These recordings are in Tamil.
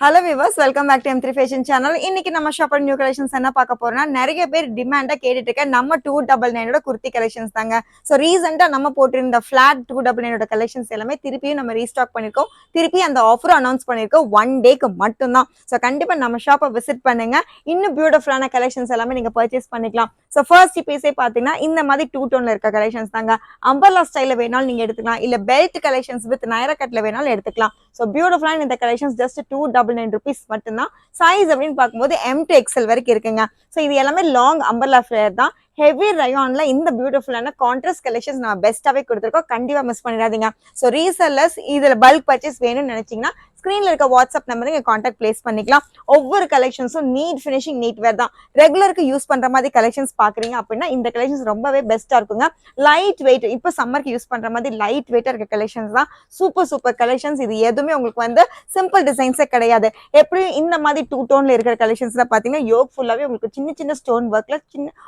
Hello viewers, welcome back to M3 Fashion Channel. இன்னைக்கு நம்ம ஷாப்போட நியூ கலெக்ஷன்ஸ் என்ன பார்க்க போறோம்னா நிறைய பேர் டிமாண்டா கேட்டுட்டு இருக்க நம்ம 299 ஓட குர்த்தி கலெக்ஷன்ஸ் தாங்க. சோ ரீசன்ட்டா நம்ம போட்டிருந்த ஃபிளாட் 299 ஓட கலெக்ஷன்ஸ் எல்லாமே திருப்பியும் நம்ம ரீஸ்டாக் பண்ணிருக்கோம். திருப்பி அந்த ஆஃபர் அனௌன்ஸ் பண்ணிருக்கோம் 1 டேக்கு மட்டும் தான். சோ கண்டிப்பா நம்ம ஷாப்பை விசிட் பண்ணுங்க. இன்னும் பியூட்டிஃபுல்லான கலெக்ஷன்ஸ் எல்லாமே நீங்க பர்ச்சேஸ் பண்ணிக்கலாம். சோ ஃபர்ஸ்ட் பீஸே பாத்தீங்கன்னா இந்த மாதிரி 2 டோன்ல இருக்க கலெக்ஷன்ஸ் தாங்க. அம்பர்லா ஸ்டைல்ல வேணாலும் நீங்க எடுத்துக்கலாம், இல்ல பெல்ட் கலெக்ஷன்ஸ் வித் நைரா கட்ல வேணாலும் எடுத்துக்கலாம். சோ பியூட்டிஃபுல்லான இந்த கலெக்ஷன்ஸ் ஜஸ்ட் 299 rupees மட்டும்தான். சைஸ் அப்படின்னு பார்க்கும்போது M to XL வரைக்கும் இருக்குங்க. ஸோ இது எல்லாமே லாங் அம்பர்லா ஃபிளேர் தான். ஹெவி ரயான்ல இந்த பியூட்டிஃபுல்லான கான்ட்ராஸ்ட் கலெக்ஷன்ஸ் நம்ம பெஸ்ட்டாவே கொடுத்துருக்கோம். கண்டிப்பா மிஸ் பண்ணிடாதீங்க. ஸோ ரீசெல்லர்ஸ் இதுல பல்க் பர்ச்சேஸ் வேணும்னு நினைச்சீங்கன்னா ஸ்கிரீன்ல இருக்க வாட்ஸ்அப் நம்பர் நீங்க கான்டாக்ட் பிளேஸ் பண்ணிக்கலாம். ஒவ்வொரு கலெக்ஷன்ஸும் நீட் ஃபினிஷிங் நீட் வேர் தான். ரெகுலருக்கு யூஸ் பண்ற மாதிரி கலெக்ஷன்ஸ் பாக்குறீங்க அப்படின்னா இந்த கலெக்ஷன்ஸ் ரொம்பவே பெஸ்டா இருக்குங்க. லைட் வெயிட், இப்போ சம்மருக்கு யூஸ் பண்ற மாதிரி லைட் வெயிட்டா இருக்க கலெக்ஷன்ஸ் தான். Super collections. இது எதுவுமே உங்களுக்கு வந்து சிம்பிள் டிசைன்ஸே கிடையாது. எப்படி இந்த மாதிரி 2 டோன்ல இருக்கிற கலெக்ஷன்ஸ்ல பாத்தீங்கன்னா யோக் ஃபுல்லாவே உங்களுக்கு சின்ன சின்ன ஸ்டோன் ஒர்க்ல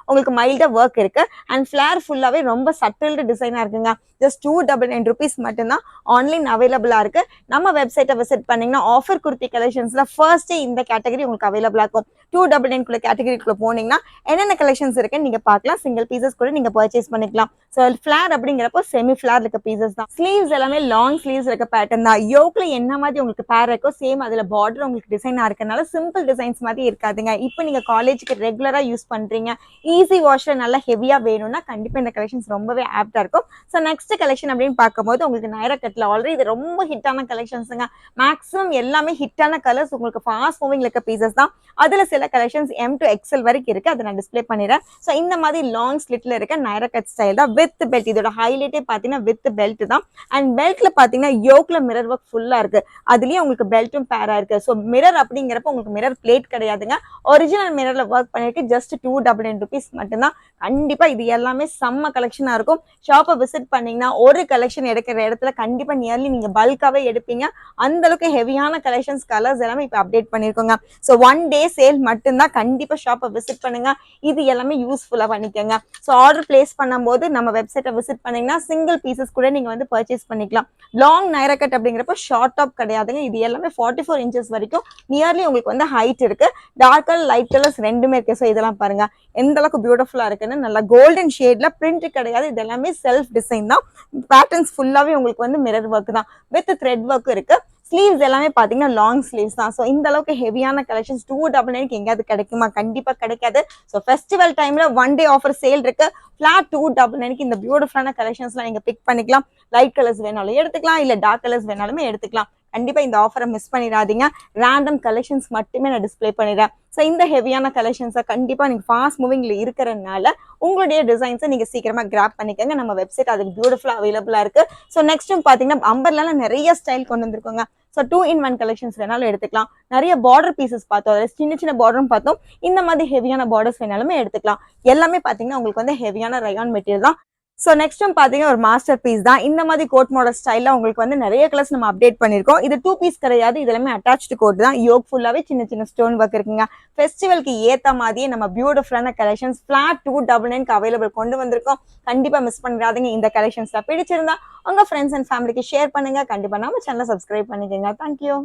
உங்களுக்கு மைல்டா ஒர்க் இருக்கு. அண்ட் ஃபிளேர் ஃபுல்லாவே ரொம்ப சட்டில்டு டிசைனா இருக்குங்க. ஜஸ்ட் 299 rupees மட்டும்தான் ஆன்லைன் அவைலபிளா இருக்கு. நம்ம வெப்சைட்டை விசிட் பண்ணீங்கன்னா ஆஃபர் குர்த்தி கலெக்ஷன்ஸ்ல ஃபர்ஸ்ட் இந்த கேட்டகரி உங்களுக்கு அவைலபிளா இருக்கும். 299 குள்ள கேட்டகரிக்குள்ள போனீங்கன்னா என்னென்ன கலெக்ஷன்ஸ் இருக்குன்னு நீங்க பார்க்கலாம். சிங்கிள் பீசஸ் கூட நீங்க பர்ச்சேஸ் பண்ணிக்கலாம். ஸோ ஃபிளேர் அப்படிங்கிறப்போ செமி ஃபிளேர் இருக்க பீசஸ் தான். ஸ்லீவ்ஸ் எல்லாமே லாங் ஸ்லீவ்ஸ் இருக்க பேட்டர்ன் தான். யோக்ல என்ன மாதிரி உங்களுக்கு பேர் இருக்கோ சேம் அதுல பார்டர் உங்களுக்கு டிசைனா இருக்கனால சிம்பிள் டிசைன்ஸ் மாதிரி இருக்காதுங்க. இப்போ நீங்க காலேஜுக்கு ரெகுலரா யூஸ் பண்றீங்க, ஈஸி வாஷ்ல நல்லா ஹெவியா வேணும்னா கண்டிப்பா இந்த கலெக்ஷன்ஸ் ரொம்பவே ஆப்டா இருக்கும். ஸோ நெக்ஸ்ட் கலெக்ஷன் அப்படின்னு பார்க்கும்போது உங்களுக்கு நைரா கட்ல ஆல்ரெடி இது ரொம்ப ஹிட்டான கலெக்ஷன்ஸுங்க. மேக்ஸிமம் எல்லாமே ஹிட்டான கலர்ஸ் உங்களுக்கு ஃபாஸ்ட் மூவிங் இருக்க பீசஸ் தான். அதுல சில கலெக்ஷன்ஸ் M to XL வரைக்கும் இருக்கு. அதை நான் டிஸ்பிளே பண்ணிடுறேன். ஸோ இந்த மாதிரி லாங் ஸ்லிட்ல இருக்க நைரா கட் ஸ்டைல் தான் வித் பெல்ட். இதோட ஹைலைட்டே பாத்தீங்கன்னா வித் பெல்ட் தான். அண்ட் பெல்ட்ல பாத்தீங்கன்னா யோக்ல மிரர் ஒர்க் ஃபுல்லா இருக்கு. அதுலயும் உங்களுக்கு பெல்ட்டும் பேரா இருக்கு. ஸோ மிரர் அப்படிங்கிறப்ப உங்களுக்கு மிரர் பிளேட் கிடையாதுங்க. ஒரிஜினல் மிரர்ல ஒர்க் பண்ணிருக்கு. ஜஸ்ட் 299 rupees மட்டும்தான். கண்டிப்பா இது எல்லாமே செம்ம கலெக்ஷனா இருக்கும். ஷாப்பை விசிட் பண்ணீங்கன்னா ஒரு கலெக்ஷன் எடுக்கிற இடத்துல கண்டிப்பா நியர்லி நீங்க பல்காவே எடுப்பீங்க. அந்த அளவுக்கு ஹெவியான கலெக்ஷன்ஸ் கலர்ஸ் எல்லாமே இப்ப அப்டேட் பண்ணிருக்கோங்க. ஸோ 1 day சேல் மட்டும்தான். கண்டிப்பா ஷாப்பை விசிட் பண்ணுங்க. இது எல்லாமே யூஸ்ஃபுல்லா பண்ணிக்கோங்க. ஸோ ஆர்டர் பிளேஸ் பண்ணும்போது நம்ம வெப்சைட்டை விசிட் பண்ணீங்கன்னா சிங்கிள் பீசஸ் கூட நீங்க வந்து பர்ச்சேஸ் பண்ணிக்கலாம். லாங் நைரா கட் அப்படிங்கிறப்ப ஷார்ட் டாப் கிடையாதுங்க. இது எல்லாமே 44 inches வரைக்கும் நியர்லி உங்களுக்கு வந்து ஹைட் இருக்கு. டார்க் கலர் லைட் கலர்ஸ் ரெண்டுமே இருக்கு. ஸோ இதெல்லாம் பாருங்க எந்த அளவுக்கு பியூட்டிஃபுல்லா இருக்குன்னு. நல்லா கோல்டன் ஷேட்ல பிரிண்ட் கிடையாது. இது எல்லாமே செல்ஃப் டிசைன் தான். பேட்டர்ன்ஸ் ஃபுல்லாவே உங்களுக்கு வந்து மிரர் ஒர்க் தான் வித் த்ரெட் ஒர்க் இருக்கு. ஸ்லீவ்ஸ் எல்லாமே பாத்தீங்கன்னா லாங் ஸ்லீவ்ஸ் தான். ஸோ இந்த அளவுக்கு ஹெவியான கலெக்ஷன்ஸ் 299 எங்கேயாவது கிடைக்குமா? கண்டிப்பா கிடைக்காது. ஸோ ஃபெஸ்டிவல் டைம்ல 1 day ஆஃபர் சேல் இருக்கு. ஃபிளாட் 299 இந்த பியூட்டிஃபுல்லான கலெக்ஷன்ஸ்லாம் நீங்க பிக் பண்ணிக்கலாம். லைட் கலர்ஸ் வேணாலும் எடுத்துக்கலாம், இல்ல டார்க் கலர்ஸ் வேணாலுமே எடுத்துக்கலாம். கண்டிப்பா இந்த ஆஃபரை மிஸ் பண்ணிடாதீங்க. ரேண்டம் கலெக்ஷன்ஸ் மட்டுமே நான் டிஸ்பிளே பண்ணிடுறேன். ஸோ இந்த ஹெவியான கலெக்ஷன்ஸை கண்டிப்பா நீங்க ஃபாஸ்ட் மூவிங்ல இருக்கிறதுனால உங்களுடைய டிசைன்ஸை நீங்க சீக்கிரமா கிராப் பண்ணிக்கோங்க. நம்ம வெப்சைட் அதுக்கு பியூட்டிஃபுல்லா அவைலபிளா இருக்கு. ஸோ நெக்ஸ்ட் பாத்தீங்கன்னா அம்பர்லால நிறைய ஸ்டைல் கொண்டு வந்திருக்கோங்க. ஸோ 2-in-1 கலெக்ஷன்ஸ் வேணாலும் எடுத்துக்கலாம். நிறைய பார்டர் பீசஸ் பார்த்தோம், சின்ன சின்ன பார்டரும் பார்த்தோம். இந்த மாதிரி ஹெவியான பார்டர்ஸ் வேணாலுமே எடுத்துக்கலாம். எல்லாமே பாத்தீங்கன்னா உங்களுக்கு வந்து ஹெவியான ரயான் மெட்டீரியல் தான். ஸோ நெக்ஸ்ட் பாத்தீங்கன்னா ஒரு மாஸ்டர் பீஸ் தான். இந்த மாதிரி கோட் மாடல் ஸ்டைல்ல உங்களுக்கு வந்து நிறைய கலர்ஸ் நம்ம அப்டேட் பண்ணிருக்கோம். இது 2 பீஸ் கிடையாது, இது எல்லாமே அட்டாச்டு கோட் தான். யோக் ஃபுல்லாவே சின்ன சின்ன ஸ்டோன் ஒர்க் இருக்குங்க. ஃபெஸ்டிவலுக்கு ஏத்த மாதிரியே நம்ம பியூட்டிஃபுல்லான கலெக்ஷன்ஸ் ஃபிளாட் 299 அவைலபிள் கொண்டு வந்திருக்கோம். கண்டிப்பா மிஸ் பண்ணிடாதீங்க. இந்த கலெக்ஷன்ஸ்ல பிடிச்சிருந்தா உங்க ஃப்ரெண்ட்ஸ் அண்ட் ஃபேமிலிக்கு ஷேர் பண்ணுங்க. கண்டிப்பா நம்ம சேனலை சப்ஸ்கிரைப் பண்ணிக்கோங்க. தேங்க்யூ.